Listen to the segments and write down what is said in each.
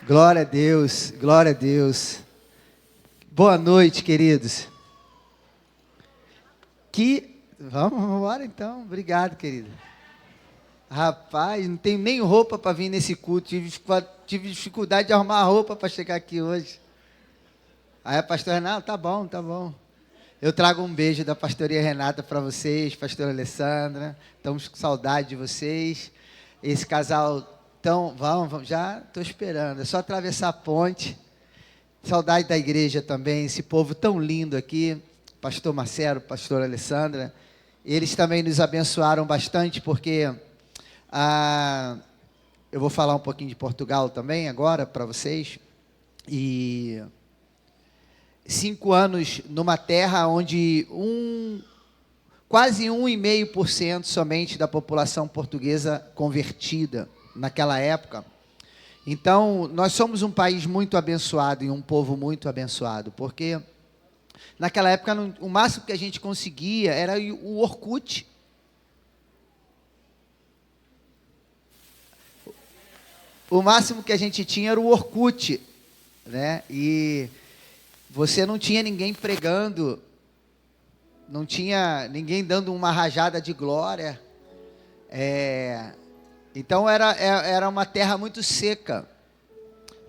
Glória a Deus, glória a Deus. Boa noite, queridos. Vamos embora então, obrigado, querido. Rapaz, não tenho nem roupa para vir nesse culto, tive dificuldade de arrumar roupa para chegar aqui hoje. Aí a pastora Renata, tá bom. Eu trago um beijo da pastoria Renata para vocês, pastora Alessandra, estamos com saudade de vocês. Esse casal... Então, vamos, já estou esperando, é só atravessar a ponte. Saudade da igreja também, esse povo tão lindo aqui, pastor Marcelo, pastor Alessandra. Eles também nos abençoaram bastante, porque eu vou falar um pouquinho de Portugal também agora para vocês. E 5 anos numa terra onde quase 1,5% somente da população portuguesa convertida naquela época. Então, nós somos um país muito abençoado e um povo muito abençoado, porque naquela época o máximo que a gente conseguia era o Orkut. O máximo que a gente tinha era o Orkut, né? E você não tinha ninguém pregando, não tinha ninguém dando uma rajada de glória. Então, era uma terra muito seca.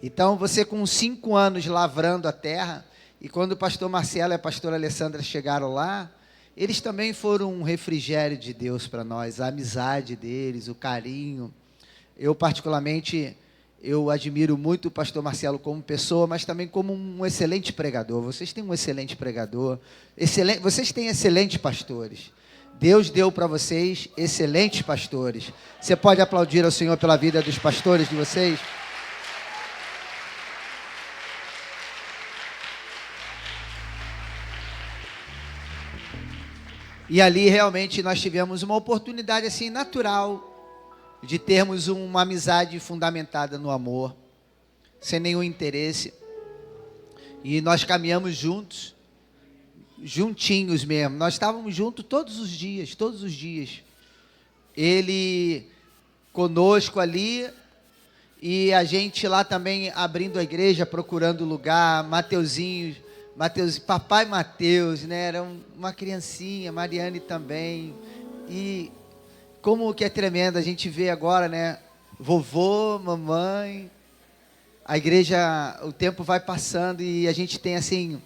Então, você com 5 anos lavrando a terra, e quando o pastor Marcelo e a pastora Alessandra chegaram lá, eles também foram um refrigério de Deus para nós, a amizade deles, o carinho. Eu, particularmente, eu admiro muito o pastor Marcelo como pessoa, mas também como um excelente pregador. Vocês têm um excelente pregador, vocês têm excelentes pastores. Deus deu para vocês excelentes pastores. Você pode aplaudir ao Senhor pela vida dos pastores de vocês? E ali realmente nós tivemos uma oportunidade assim natural de termos uma amizade fundamentada no amor, sem nenhum interesse. E nós caminhamos juntos. Juntinhos mesmo, nós estávamos juntos todos os dias, ele conosco ali, e a gente lá também abrindo a igreja, procurando lugar, Mateus, papai Mateus, né, era uma criancinha, Mariane também, e como que é tremendo, a gente vê agora, né, vovô, mamãe, a igreja, o tempo vai passando e a gente tem assim...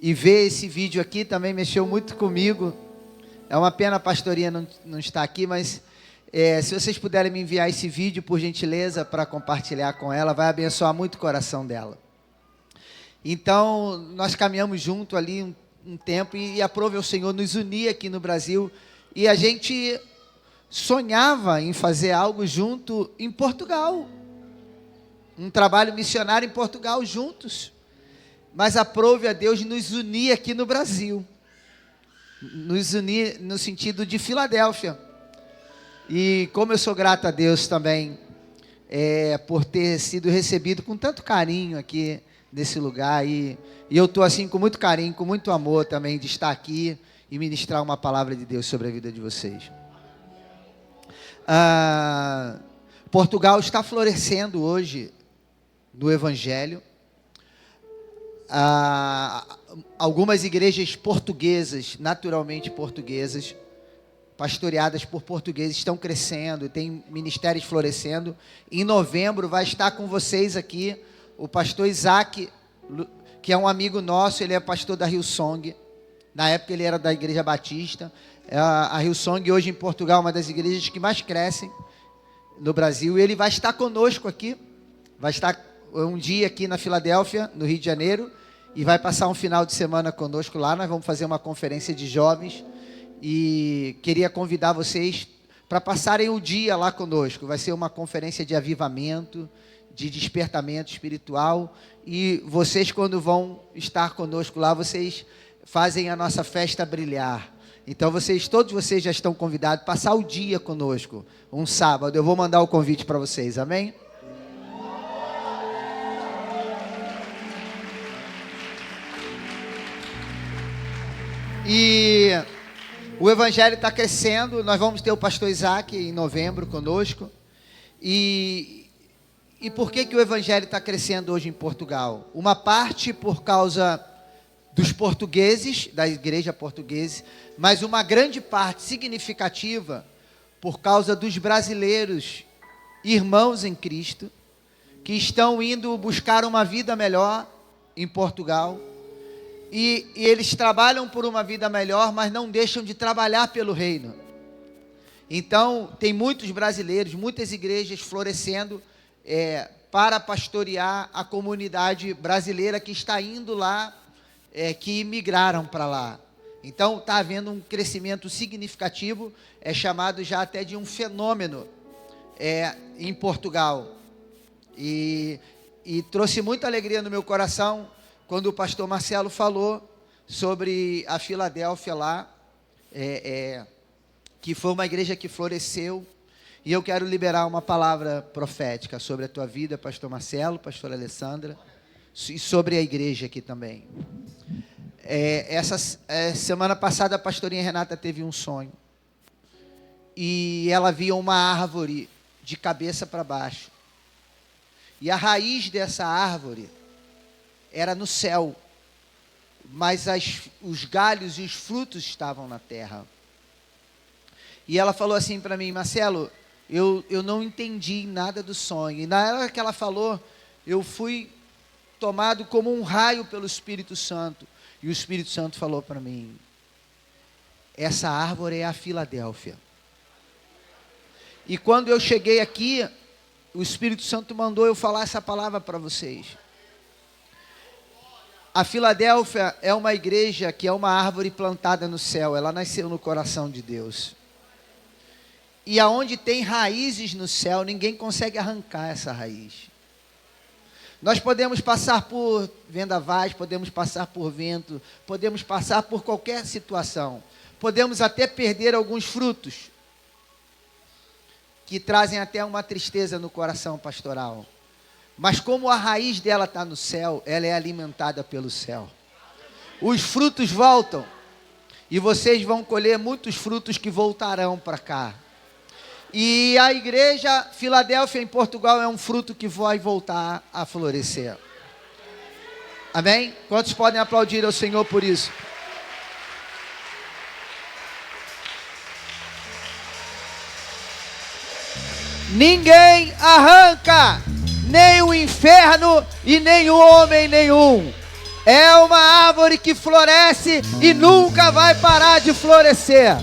E ver esse vídeo aqui também mexeu muito comigo. É uma pena a pastorinha não estar aqui, mas se vocês puderem me enviar esse vídeo, por gentileza, para compartilhar com ela, vai abençoar muito o coração dela. Então, nós caminhamos junto ali um tempo e aprove ao Senhor nos unir aqui no Brasil. E a gente sonhava em fazer algo junto em Portugal. Um trabalho missionário em Portugal juntos. Mas aprove a Deus nos unir aqui no Brasil, nos unir no sentido de Filadélfia. E como eu sou grato a Deus também, por ter sido recebido com tanto carinho aqui nesse lugar, e eu estou assim com muito carinho, com muito amor também de estar aqui e ministrar uma palavra de Deus sobre a vida de vocês. Portugal está florescendo hoje no Evangelho. Algumas igrejas portuguesas, naturalmente portuguesas, pastoreadas por portugueses, estão crescendo, tem ministérios florescendo. Em novembro vai estar com vocês aqui o pastor Isaac, que é um amigo nosso, ele é pastor da Hillsong. Na época ele era da Igreja Batista. A Hillsong hoje em Portugal é uma das igrejas que mais crescem no Brasil, e ele vai estar conosco aqui, vai estar um dia aqui na Filadélfia, no Rio de Janeiro, e vai passar um final de semana conosco lá. Nós vamos fazer uma conferência de jovens, e queria convidar vocês para passarem o dia lá conosco. Vai ser uma conferência de avivamento, de despertamento espiritual, e vocês, quando vão estar conosco lá, vocês fazem a nossa festa brilhar. Então, todos vocês já estão convidados a passar o dia conosco, um sábado. Eu vou mandar o convite para vocês, amém? E o Evangelho está crescendo. Nós vamos ter o pastor Isaac em novembro conosco. E E por que o evangelho está crescendo hoje em Portugal? Uma parte por causa dos portugueses, da igreja portuguesa, mas uma grande parte significativa por causa dos brasileiros, irmãos em Cristo, que estão indo buscar uma vida melhor em Portugal. E eles trabalham por uma vida melhor, mas não deixam de trabalhar pelo reino. Então, tem muitos brasileiros, muitas igrejas florescendo para pastorear a comunidade brasileira que está indo lá, que migraram para lá. Então, está havendo um crescimento significativo, chamado já até de um fenômeno em Portugal. E trouxe muita alegria no meu coração quando o pastor Marcelo falou sobre a Filadélfia lá, que foi uma igreja que floresceu. E eu quero liberar uma palavra profética sobre a tua vida, pastor Marcelo, pastora Alessandra, e sobre a igreja aqui também. Essa semana passada a pastorinha Renata teve um sonho. E ela via uma árvore de cabeça para baixo. E a raiz dessa árvore era no céu, mas os galhos e os frutos estavam na terra. E ela falou assim para mim: Marcelo, eu não entendi nada do sonho. E na hora que ela falou, eu fui tomado como um raio pelo Espírito Santo. E o Espírito Santo falou para mim: essa árvore é a Filadélfia. E quando eu cheguei aqui, o Espírito Santo mandou eu falar essa palavra para vocês. A Filadélfia é uma igreja que é uma árvore plantada no céu. Ela nasceu no coração de Deus. E aonde tem raízes no céu, ninguém consegue arrancar essa raiz. Nós podemos passar por vendavais, podemos passar por vento, podemos passar por qualquer situação. Podemos até perder alguns frutos, que trazem até uma tristeza no coração pastoral. Mas como a raiz dela está no céu, ela é alimentada pelo céu. Os frutos voltam, e vocês vão colher muitos frutos que voltarão para cá. E a igreja Filadélfia em Portugal é um fruto que vai voltar a florescer. Amém? Quantos podem aplaudir ao Senhor por isso? Ninguém arranca, nem o inferno e nem o homem nenhum. É uma árvore que floresce e nunca vai parar de florescer.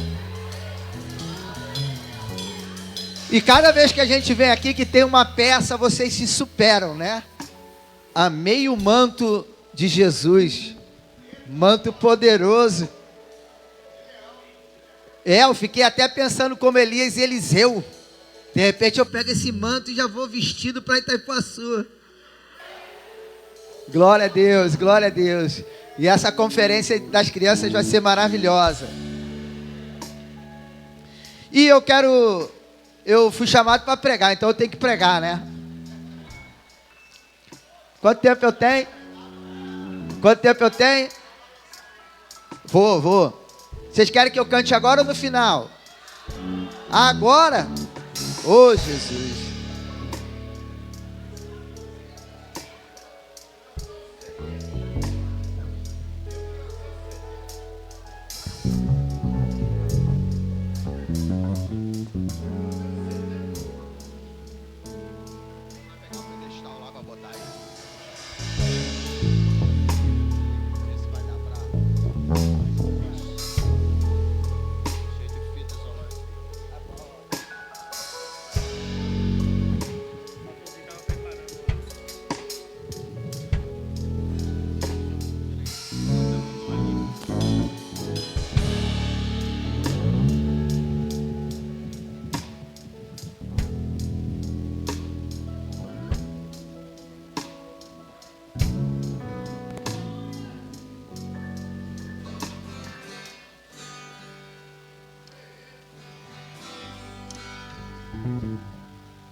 E cada vez que a gente vem aqui que tem uma peça, vocês se superam, né? Amei o manto de Jesus, manto poderoso. Eu fiquei até pensando como Elias e Eliseu. De repente eu pego esse manto e já vou vestido para Itaipuaçu. Glória a Deus, glória a Deus. E essa conferência das crianças vai ser maravilhosa. E eu fui chamado para pregar, então eu tenho que pregar, né? Quanto tempo eu tenho? Quanto tempo eu tenho? Vou. Vocês querem que eu cante agora ou no final? Agora? Oh, Jesus.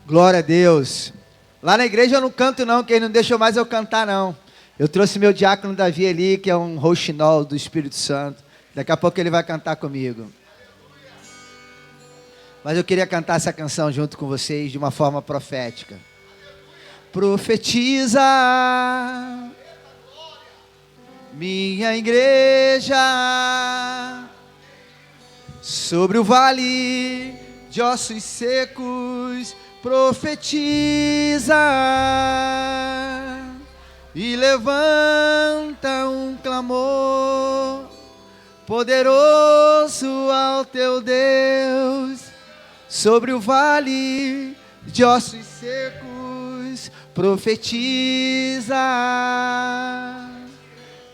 Glória a Deus. Lá na igreja eu não canto não, quem não deixou mais eu cantar não. Eu trouxe meu diácono Davi ali, que é um rouxinol do Espírito Santo. Daqui a pouco ele vai cantar comigo. Mas eu queria cantar essa canção junto com vocês de uma forma profética. profetiza, minha igreja, sobre o vale de ossos secos, profetiza, e levanta um clamor poderoso ao teu Deus, sobre o vale de ossos secos, profetiza,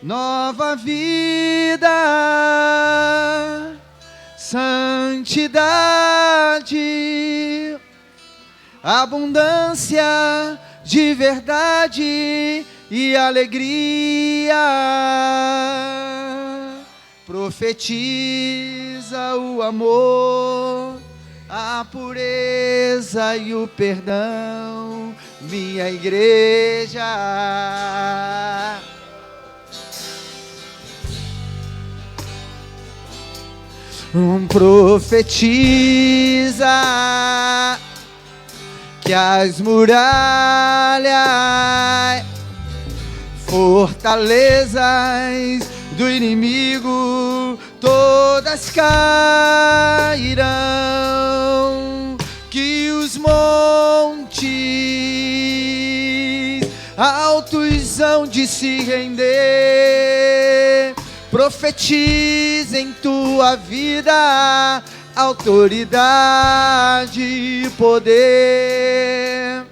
nova vida, santidade, abundância de verdade e alegria. Profetiza o amor, a pureza e o perdão, minha igreja. Profetiza que as muralhas, fortalezas do inimigo todas cairão, que os montes altos hão de se render. Profetiza em tua vida autoridade e poder,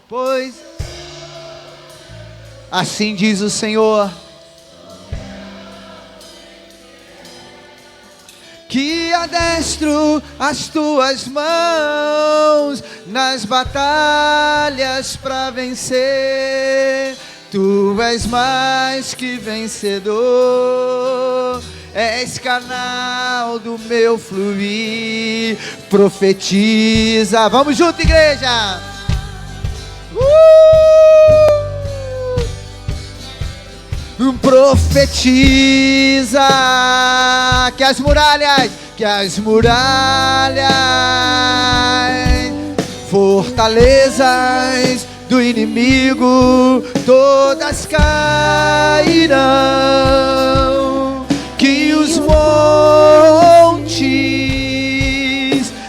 pois assim diz o Senhor, que adestro as tuas mãos nas batalhas para vencer. Tu és mais que vencedor, és canal do meu fluir. Profetiza, vamos junto, igreja. Profetiza que as muralhas, fortalezas do inimigo todas cairão, que os montes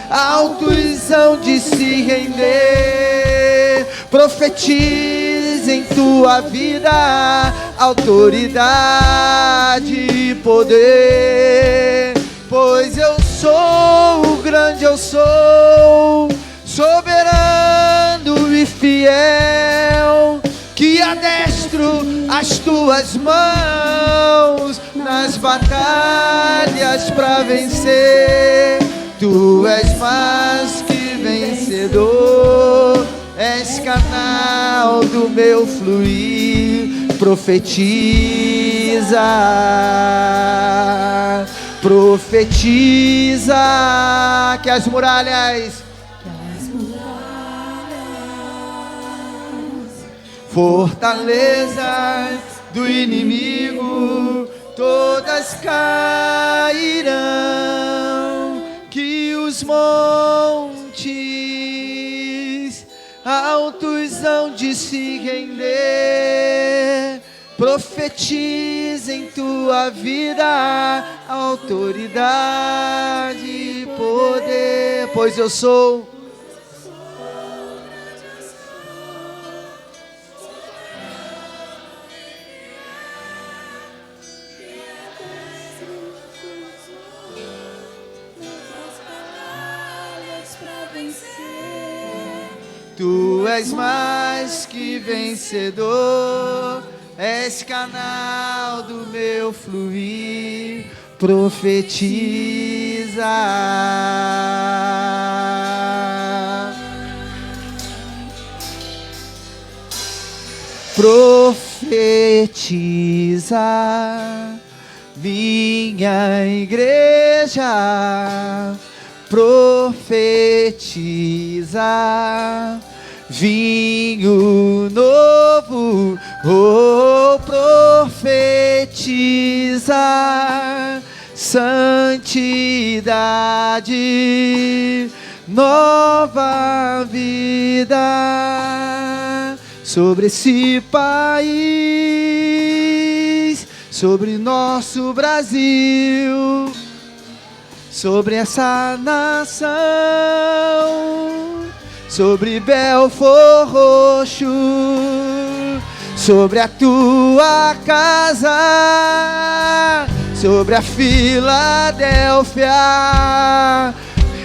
altos hão de se render. Profetiza em tua vida autoridade e poder, pois eu sou o grande, eu sou soberano e fiel, que adestro as tuas mãos nas batalhas para vencer. Tu és mais que vencedor, és canal do meu fluir. Profetiza, profetiza que as muralhas, fortalezas do inimigo todas cairão, que os montes altos hão de se render. Profetiza em tua vida autoridade e poder, pois eu sou Tu és mais que vencedor, és canal do meu fluir. Profetiza, profetiza, minha igreja. Profetiza vinho novo, oh, profetiza santidade, nova vida sobre esse país, sobre nosso Brasil, sobre essa nação, sobre Belfor Roxo, sobre a tua casa, sobre a Filadélfia,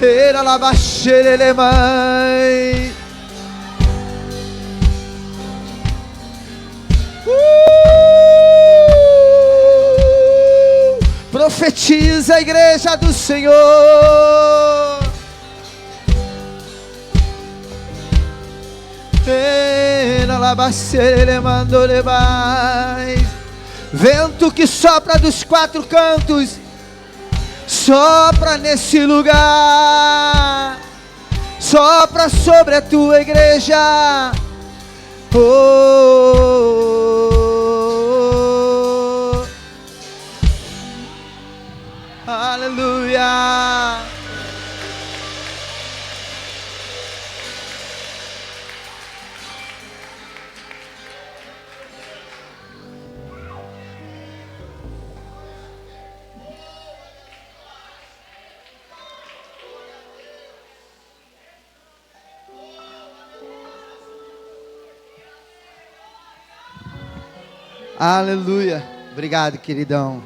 era lá baixere mãe. Profetiza a igreja do Senhor. Vento que sopra dos quatro cantos, sopra nesse lugar, sopra sobre a tua igreja. Oh, aleluia. Aleluia. Obrigado, queridão.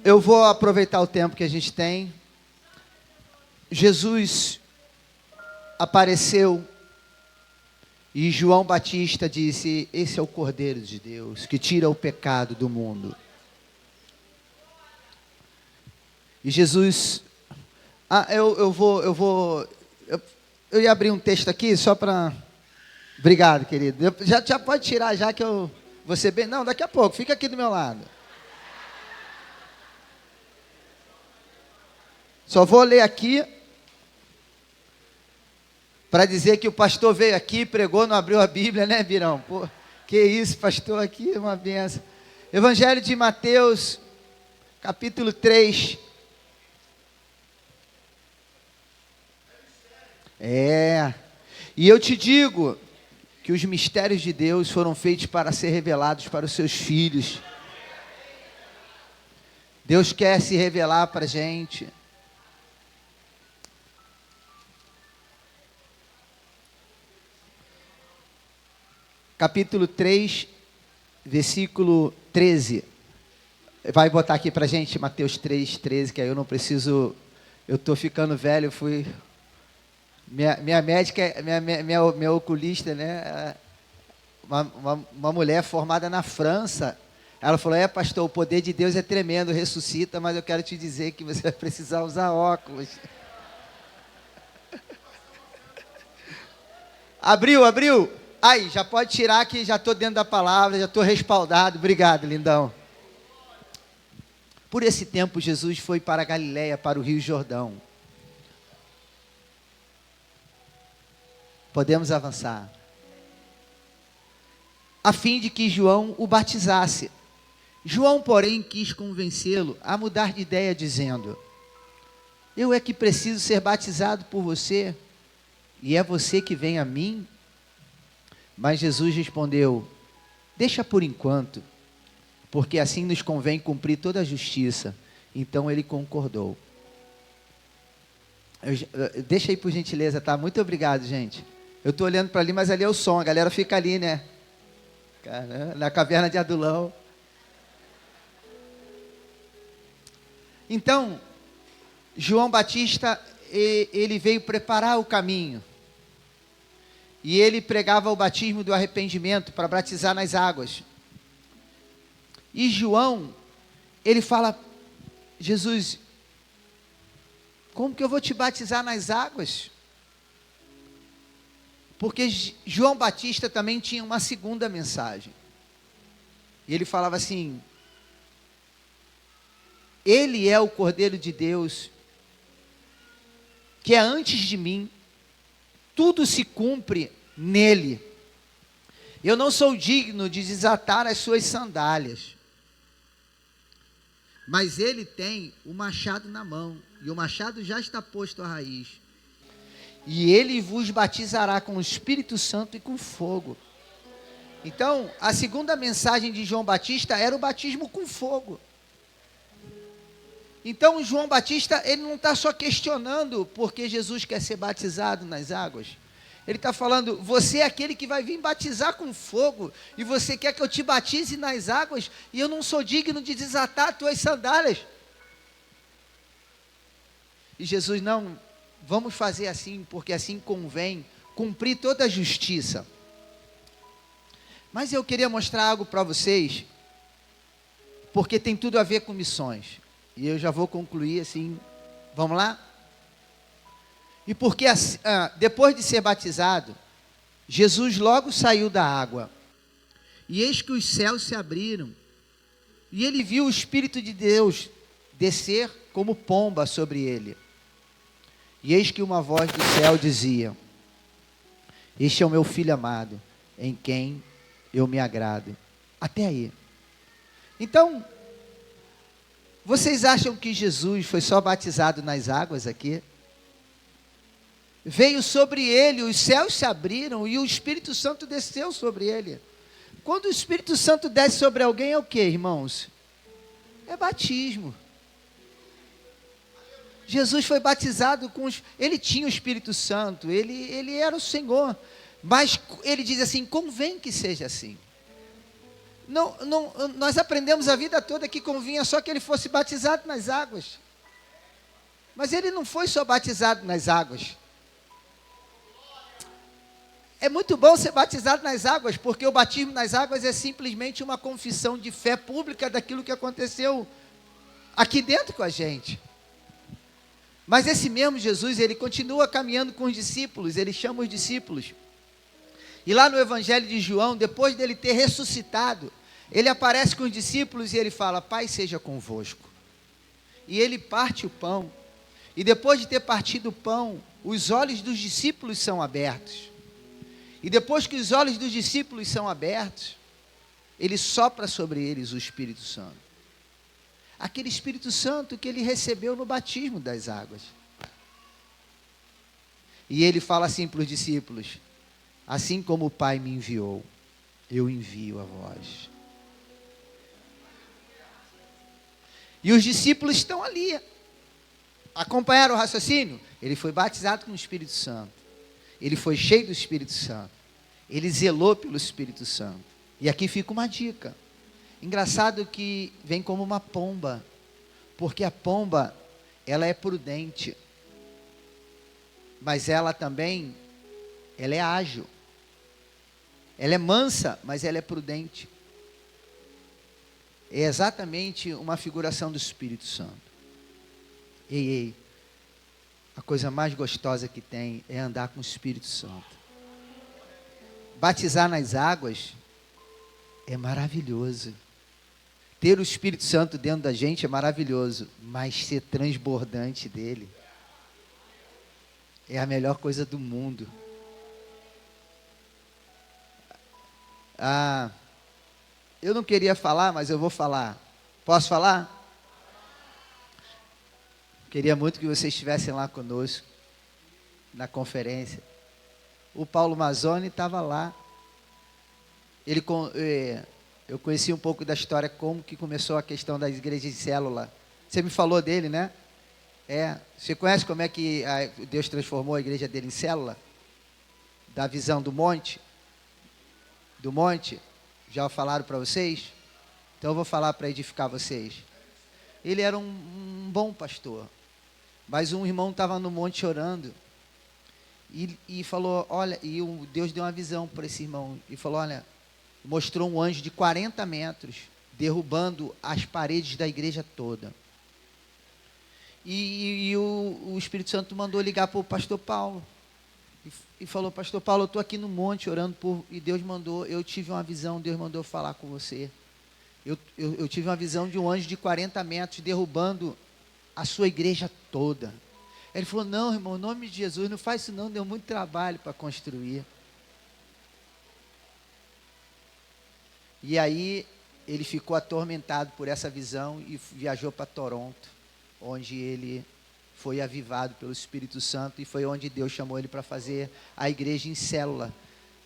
Eu vou aproveitar o tempo que a gente tem. Jesus apareceu e João Batista disse: esse é o Cordeiro de Deus que tira o pecado do mundo. E Jesus, eu ia abrir um texto aqui só para... Obrigado, querido. Já pode tirar, já que eu vou ser bem... Não, daqui a pouco, fica aqui do meu lado. Só vou ler aqui para dizer que o pastor veio aqui, pregou, não abriu a Bíblia, né, Birão? Pô, que isso, pastor, aqui é uma benção. Evangelho de Mateus, capítulo 3. E eu te digo que os mistérios de Deus foram feitos para ser revelados para os seus filhos. Deus quer se revelar para a gente. Capítulo 3, versículo 13. Vai botar aqui para a gente, Mateus 3, 13, que aí eu não preciso... Eu estou ficando velho, Minha médica, minha oculista, né? Uma mulher formada na França. Ela falou: pastor, o poder de Deus é tremendo, ressuscita, mas eu quero te dizer que você vai precisar usar óculos. Abriu. Aí, já pode tirar que já estou dentro da palavra, já estou respaldado. Obrigado, lindão. Por esse tempo, Jesus foi para a Galileia, para o Rio Jordão. Podemos avançar. A fim de que João o batizasse. João, porém, quis convencê-lo a mudar de ideia, dizendo: eu é que preciso ser batizado por você, e é você que vem a mim? Mas Jesus respondeu: deixa por enquanto, porque assim nos convém cumprir toda a justiça. Então ele concordou. Deixa aí por gentileza, tá? Muito obrigado, gente. Eu estou olhando para ali, mas ali é o som, a galera fica ali, né? Caramba, na caverna de Adulão. Então, João Batista, ele veio preparar o caminho. E ele pregava o batismo do arrependimento para batizar nas águas. E João, ele fala: Jesus, como que eu vou te batizar nas águas? Porque João Batista também tinha uma segunda mensagem. E ele falava assim: ele é o Cordeiro de Deus, que é antes de mim, tudo se cumpre nele. Eu não sou digno de desatar as suas sandálias. Mas ele tem o machado na mão, e o machado já está posto à raiz. e ele vos batizará com o Espírito Santo e com fogo. Então, a segunda mensagem de João Batista era o batismo com fogo. Então, João Batista, ele não está só questionando porque Jesus quer ser batizado nas águas. Ele está falando, você é aquele que vai vir batizar com fogo, e você quer que eu te batize nas águas, e eu não sou digno de desatar tuas sandálias. E Jesus, não, vamos fazer assim, porque assim convém cumprir toda a justiça. Mas eu queria mostrar algo para vocês, porque tem tudo a ver com missões. E eu já vou concluir assim, vamos lá? E porque depois de ser batizado, Jesus logo saiu da água. E eis que os céus se abriram. E ele viu o Espírito de Deus descer como pomba sobre ele. E eis que uma voz do céu dizia: este é o meu filho amado, em quem eu me agrado. Até aí. Então, vocês acham que Jesus foi só batizado nas águas aqui? Veio sobre ele, os céus se abriram e o Espírito Santo desceu sobre ele. Quando o Espírito Santo desce sobre alguém é o que, irmãos? É batismo. Jesus foi batizado com... Ele tinha o Espírito Santo, ele era o Senhor. Mas ele diz assim, convém que seja assim. Nós aprendemos a vida toda que convinha só que ele fosse batizado nas águas. Mas ele não foi só batizado nas águas. É muito bom ser batizado nas águas, porque o batismo nas águas é simplesmente uma confissão de fé pública daquilo que aconteceu aqui dentro com a gente. Mas esse mesmo Jesus, ele continua caminhando com os discípulos, ele chama os discípulos. E lá no Evangelho de João, depois dele ter ressuscitado, ele aparece com os discípulos e ele fala, Pai seja convosco. E ele parte o pão. E depois de ter partido o pão, os olhos dos discípulos são abertos. E depois que os olhos dos discípulos são abertos, ele sopra sobre eles o Espírito Santo. Aquele Espírito Santo que ele recebeu no batismo das águas. E ele fala assim para os discípulos, assim como o Pai me enviou, eu envio a vós. E os discípulos estão ali. Acompanharam o raciocínio? Ele foi batizado com o Espírito Santo. Ele foi cheio do Espírito Santo. Ele zelou pelo Espírito Santo. E aqui fica uma dica. Engraçado que vem como uma pomba. Porque a pomba, ela é prudente. Mas ela também, ela é ágil. Ela é mansa, mas ela é prudente. É exatamente uma figuração do Espírito Santo. Ei, a coisa mais gostosa que tem é andar com o Espírito Santo. Batizar nas águas é maravilhoso. Ter o Espírito Santo dentro da gente é maravilhoso, mas ser transbordante dele é a melhor coisa do mundo. Eu não queria falar, mas eu vou falar. Posso falar? Queria muito que vocês estivessem lá conosco, na conferência. O Paulo Mazzoni estava lá. Eu conheci um pouco da história, como que começou a questão das igrejas de célula. Você me falou dele, né? Você conhece como é que Deus transformou a igreja dele em célula? Da visão do monte? Do monte? Já falaram para vocês? Então eu vou falar para edificar vocês. Ele era um bom pastor. Mas um irmão estava no monte orando. E falou, olha, e Deus deu uma visão para esse irmão. E falou, olha, mostrou um anjo de 40 metros, derrubando as paredes da igreja toda. E o Espírito Santo mandou ligar para o pastor Paulo. E falou, pastor Paulo, eu estou aqui no monte orando e Deus mandou, eu tive uma visão, Deus mandou falar com você. Eu tive uma visão de um anjo de 40 metros derrubando a sua igreja toda. Ele falou, não, irmão, em nome de Jesus, não faz isso não, deu muito trabalho para construir. E aí, ele ficou atormentado por essa visão e viajou para Toronto, onde ele foi avivado pelo Espírito Santo, e foi onde Deus chamou ele para fazer a igreja em célula.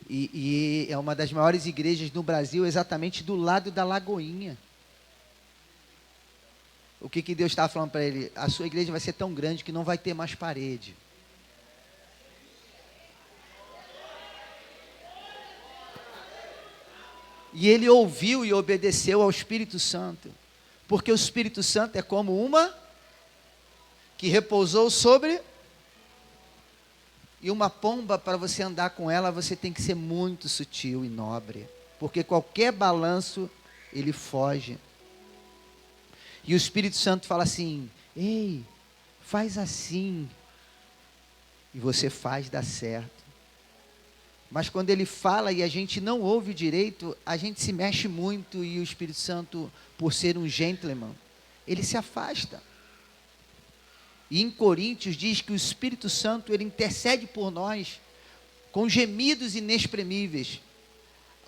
E é uma das maiores igrejas no Brasil, exatamente do lado da Lagoinha. O que Deus estava falando para ele? A sua igreja vai ser tão grande que não vai ter mais parede. E ele ouviu e obedeceu ao Espírito Santo, porque o Espírito Santo é como uma que repousou sobre, e uma pomba, para você andar com ela, você tem que ser muito sutil e nobre, porque qualquer balanço, ele foge. E o Espírito Santo fala assim: ei, faz assim, e você faz, dá certo. Mas quando ele fala e a gente não ouve direito, a gente se mexe muito, e o Espírito Santo, por ser um gentleman, ele se afasta. E em Coríntios diz que o Espírito Santo, ele intercede por nós com gemidos inexprimíveis.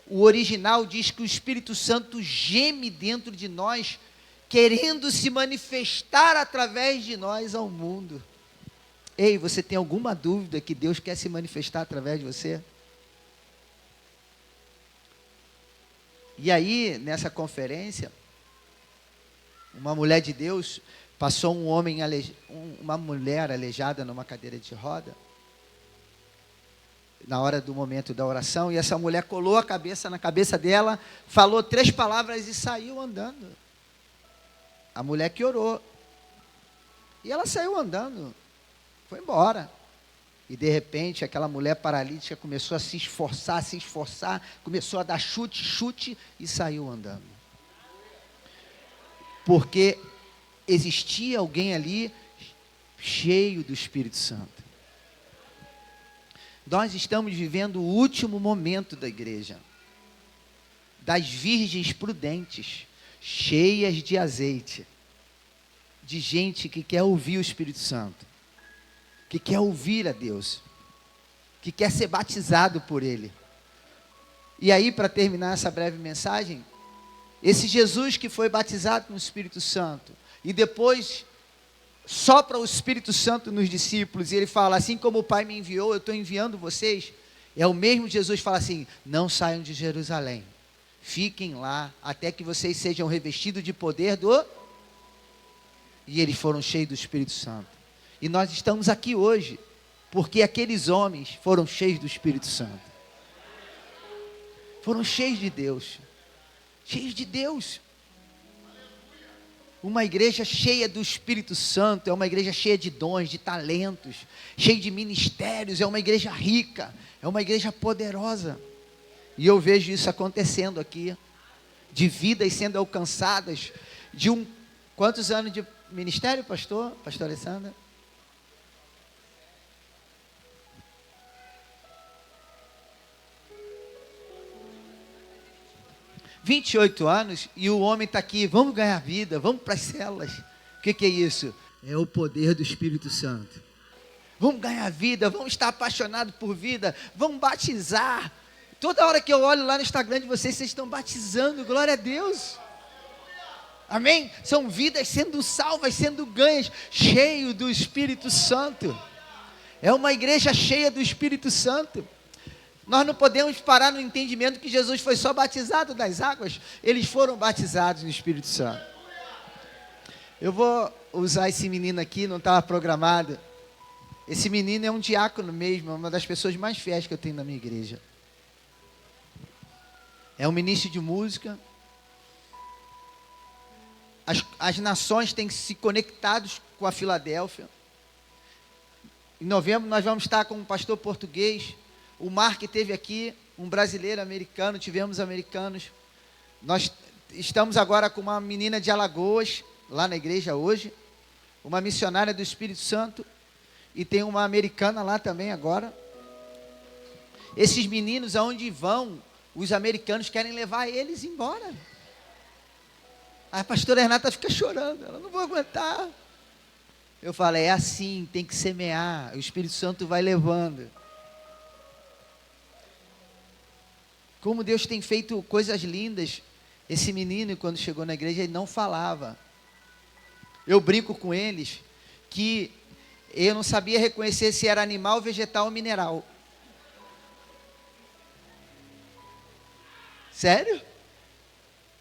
O original diz que o Espírito Santo geme dentro de nós, querendo se manifestar através de nós ao mundo. Ei, você tem alguma dúvida que Deus quer se manifestar através de você? E aí, nessa conferência, uma mulher de Deus passou uma mulher aleijada numa cadeira de roda, na hora do momento da oração, e essa mulher colou a cabeça na cabeça dela, falou 3 palavras e saiu andando. A mulher que orou. E ela saiu andando, foi embora. E de repente, aquela mulher paralítica começou a se esforçar, começou a dar chute, e saiu andando. Porque existia alguém ali cheio do Espírito Santo. Nós estamos vivendo o último momento da igreja, das virgens prudentes, cheias de azeite, de gente que quer ouvir o Espírito Santo, que quer ouvir a Deus, que quer ser batizado por Ele. E aí, para terminar essa breve mensagem, esse Jesus que foi batizado no Espírito Santo, e depois sopra o Espírito Santo nos discípulos, e ele fala: assim como o Pai me enviou, eu estou enviando vocês. É o mesmo Jesus que fala assim: não saiam de Jerusalém, fiquem lá, até que vocês sejam revestidos de poder do... E eles foram cheios do Espírito Santo. E nós estamos aqui hoje, porque aqueles homens foram cheios do Espírito Santo. Foram cheios de Deus. Cheios de Deus. Uma igreja cheia do Espírito Santo é uma igreja cheia de dons, de talentos, cheia de ministérios, é uma igreja rica, é uma igreja poderosa. E eu vejo isso acontecendo aqui, de vidas sendo alcançadas, quantos anos de ministério, pastor Alessandra? 28 anos, e o homem está aqui: vamos ganhar vida, vamos para as células. O que é isso? É o poder do Espírito Santo. Vamos ganhar vida, vamos estar apaixonados por vida, vamos batizar. Toda hora que eu olho lá no Instagram de vocês, vocês estão batizando, glória a Deus. Amém? São vidas sendo salvas, sendo ganhas, cheio do Espírito Santo. É uma igreja cheia do Espírito Santo. Nós não podemos parar no entendimento que Jesus foi só batizado das águas. Eles foram batizados no Espírito Santo. Eu vou usar esse menino aqui, não estava programado. Esse menino é um diácono mesmo, uma das pessoas mais fiéis que eu tenho na minha igreja. É um ministro de música. As nações têm se conectado com a Filadélfia. Em novembro nós vamos estar com um pastor português. O Mark esteve aqui, um brasileiro, americano, tivemos americanos. Nós estamos agora com uma menina de Alagoas, lá na igreja hoje, uma missionária do Espírito Santo, e tem uma americana lá também agora. Esses meninos, aonde vão, os americanos querem levar eles embora. A pastora Renata fica chorando, ela: não vou aguentar. Eu falo: é assim, tem que semear, o Espírito Santo vai levando. Como Deus tem feito coisas lindas. Esse menino, quando chegou na igreja, ele não falava. Eu brinco com eles que Eu não sabia reconhecer se era animal, vegetal ou mineral. Sério?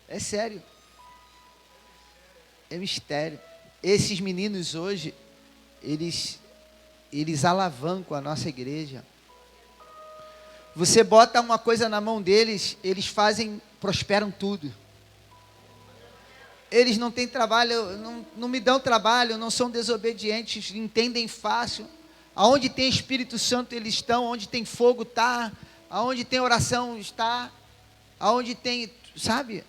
É sério. É mistério. Esses meninos hoje, eles alavancam a nossa igreja. Você bota uma coisa na mão deles, eles prosperam tudo. Eles não têm trabalho, não me dão trabalho, não são desobedientes, entendem fácil. Aonde tem Espírito Santo eles estão, onde tem fogo está, aonde tem oração está, aonde tem, sabe?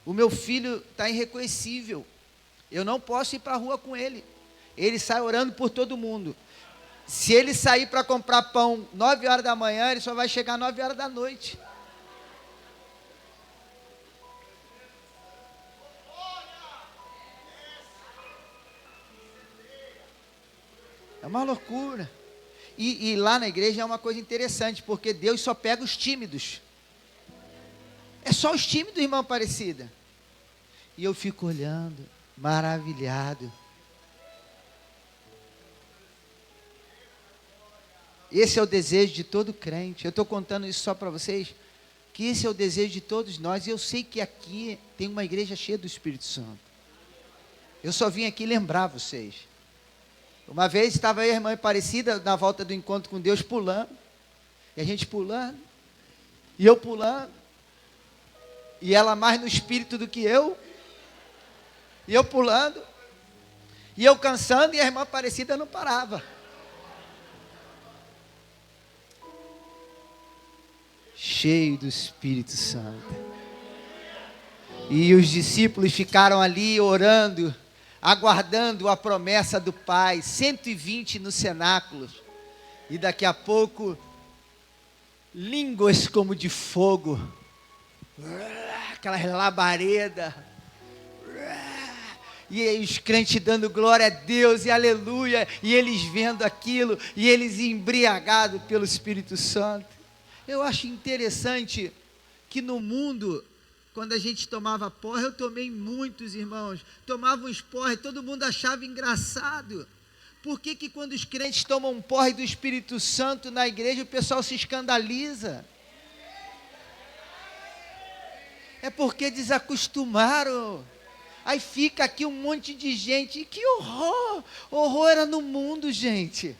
O meu filho está irreconhecível. Eu não posso ir para a rua com ele. Ele sai orando por todo mundo. Se ele sair para comprar pão 9 horas da manhã, ele só vai chegar 9 horas da noite. É uma loucura. E lá na igreja é uma coisa interessante, porque Deus só pega os tímidos. É só os tímidos, irmã Aparecida. E eu fico olhando, maravilhado. Esse é o desejo de todo crente. Eu estou contando isso só para vocês, que esse é o desejo de todos nós. E eu sei que aqui tem uma igreja cheia do Espírito Santo. Eu só vim aqui lembrar vocês. Uma vez estava aí a irmã Aparecida na volta do encontro com Deus pulando. E a gente pulando. E eu pulando. E ela mais no espírito do que eu. E eu pulando. E eu cansando e a irmã Aparecida não parava. Cheio do Espírito Santo. E os discípulos ficaram ali orando, aguardando a promessa do Pai, 120 no cenáculo, e daqui a pouco, línguas como de fogo, aquela labareda, e os crentes dando glória a Deus, e aleluia, e eles vendo aquilo, e eles embriagados pelo Espírito Santo. Eu acho interessante que no mundo, quando a gente tomava porra, eu tomei muitos, irmãos, tomavam uns porra e todo mundo achava engraçado. Por que que quando os crentes tomam um porre do Espírito Santo na igreja, o pessoal se escandaliza? É porque desacostumaram. Aí fica aqui um monte de gente, e que horror! Horror era no mundo, gente.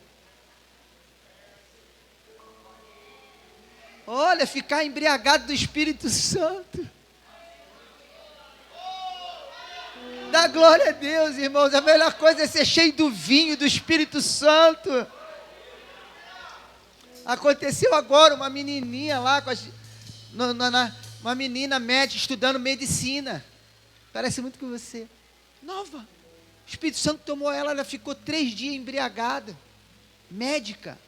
Olha, ficar embriagado do Espírito Santo. Dá glória a Deus, irmãos. A melhor coisa é ser cheio do vinho, do Espírito Santo. Aconteceu agora uma menininha lá, uma menina médica estudando medicina. Parece muito com você. Nova. O Espírito Santo tomou ela, ela ficou 3 dias embriagada. Médica.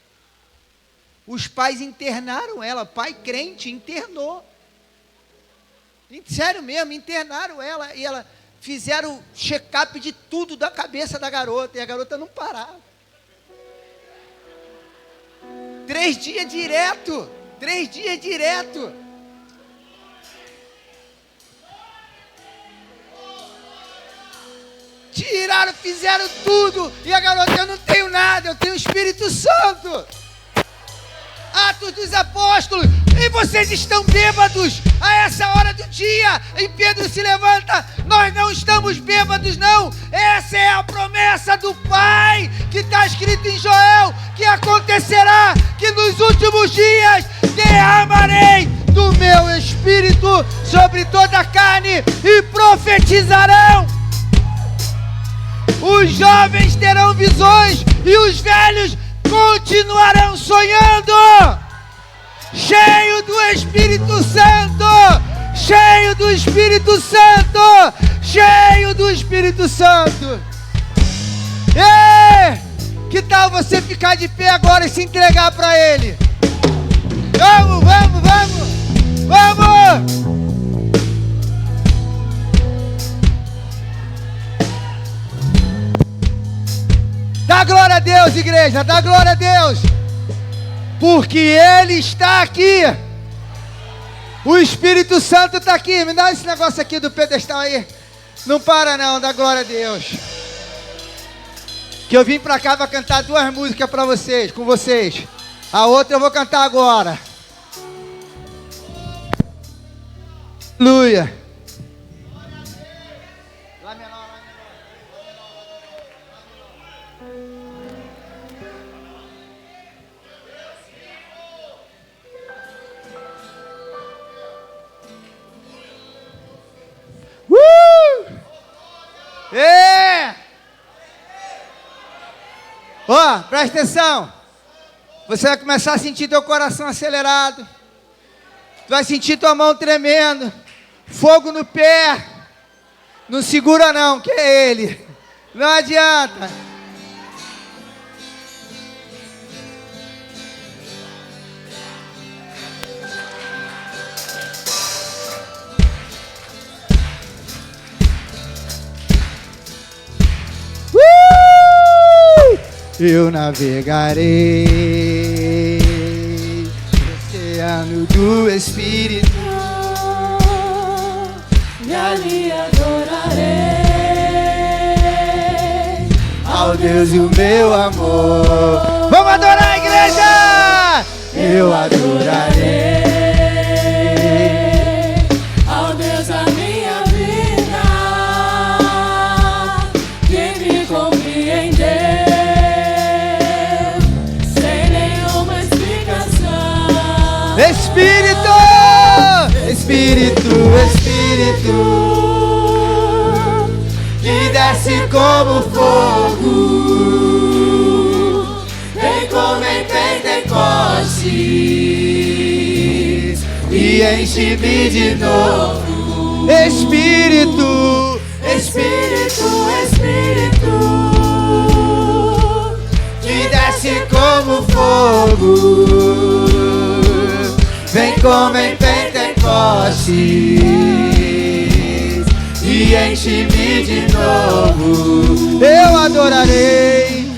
Os pais internaram ela, pai crente, internou. Sério mesmo, internaram ela. E ela fizeram check-up de tudo da cabeça da garota. E a garota não parava. 3 dias direto. 3 dias direto. Tiraram, fizeram tudo. E a garota, eu não tenho nada, eu tenho o Espírito Santo. Atos dos Apóstolos, e vocês estão bêbados a essa hora do dia. E Pedro se levanta, nós não estamos bêbados não, essa é a promessa do Pai, que está escrito em Joel, que acontecerá, que nos últimos dias derramarei do meu Espírito sobre toda a carne, e profetizarão. Os jovens terão visões, e os velhos continuarão sonhando. Cheio do Espírito Santo, cheio do Espírito Santo, cheio do Espírito Santo. Que tal você ficar de pé agora e se entregar para Ele? Vamos, vamos, vamos, vamos! Dá glória a Deus, igreja, dá glória a Deus, porque Ele está aqui, o Espírito Santo está aqui. Me dá esse negócio aqui do pedestal aí, não para não, dá glória a Deus. Que eu vim pra cá pra cantar 2 músicas pra vocês, com vocês. A outra eu vou cantar agora. Aleluia. Lá menor, lá menor. É! Ó, presta atenção. Você vai começar a sentir teu coração acelerado. Tu vai sentir tua mão tremendo. Fogo no pé. Não segura não, que é Ele. Não adianta. Eu navegarei no oceano do Espírito e ali adorarei ao Deus o meu amor. Vamos adorar a igreja! Eu adorarei ao Deus a minha vida, que me compreendeu sem nenhuma explicação. Espírito! Espírito, Espírito, que desce como fogo, vem como em Pentecostes e enche-me de novo. Espírito, Espírito, Espírito, que desce como fogo, vem como em Pentecostes e enche-me de novo. Eu adorarei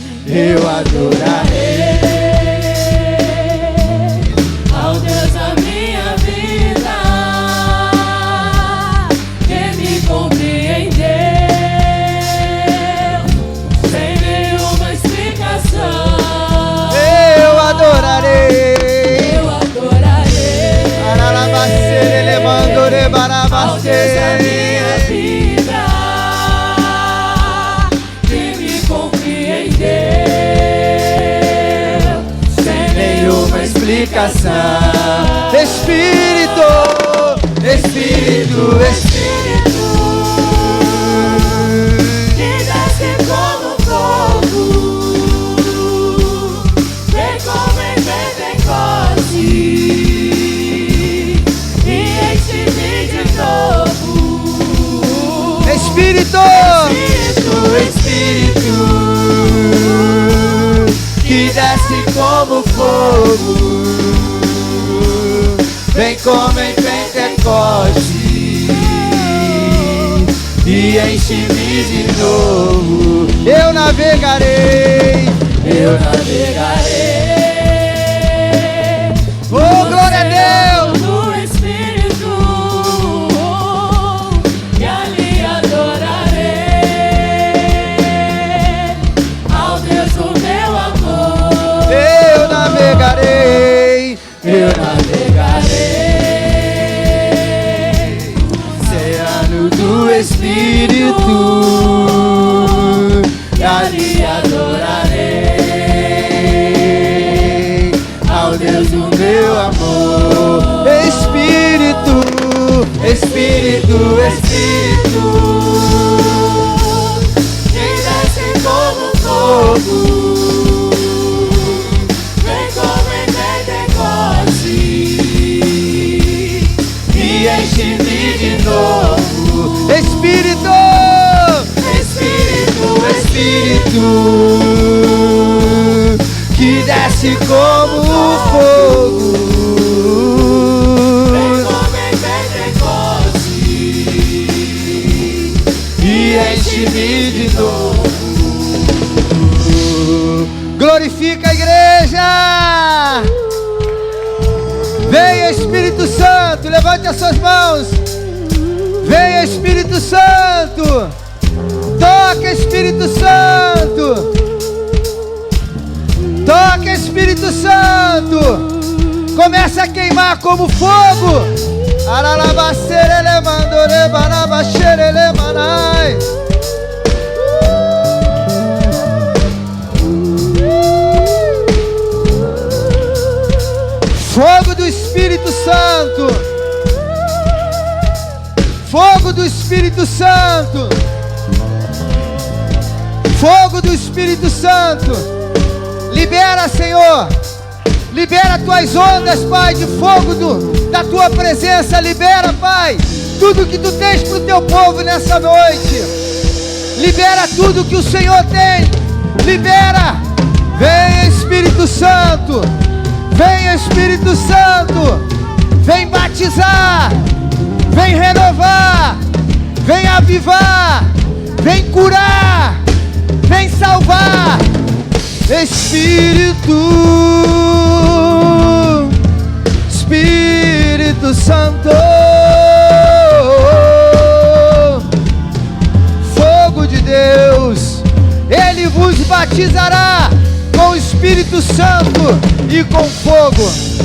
ao Deus a minha vida, que me compreendeu sem nenhuma explicação. Eu adorarei. Ao Deus a minha vida, que me compreendeu sem nenhuma explicação. Espírito, Espírito, Espírito, que desce como fogo, vem como em Pentecostes e enche-me de novo. Espírito, Espírito, Espírito, que desce como fogo, vem como em Pentecostes e enche-me de novo. Eu navegarei. Oh, glória a Deus! No Espírito, e ali adorarei ao Deus o meu amor. Eu navegarei. Oceano do Espírito, e ali adorarei ao Deus o meu amor. Espírito, Espírito, Espírito, Que desce como fogo, vem como em Pentecostes e enche-me de novo. Espírito, Espírito, Espírito, que desce como fogo, vem como em Pentecostes e enche-me de novo. Glorifica a igreja. Venha Espírito Santo, levante as suas mãos. Venha Espírito Santo, toca Espírito Santo. Toca, Espírito Santo. Começa a queimar como fogo. Fogo do Espírito Santo. Fogo do Espírito Santo. Fogo do Espírito Santo. Libera, Senhor. Libera tuas ondas, Pai, de fogo da tua presença. Libera, Pai, tudo que tu tens para o teu povo nessa noite. Libera tudo que o Senhor tem. Libera. Vem, Espírito Santo. Vem, Espírito Santo. Vem batizar. Vem renovar. Vem avivar. Vem curar. Vem salvar. Espírito Santo, fogo de Deus, Ele vos batizará com o Espírito Santo e com fogo.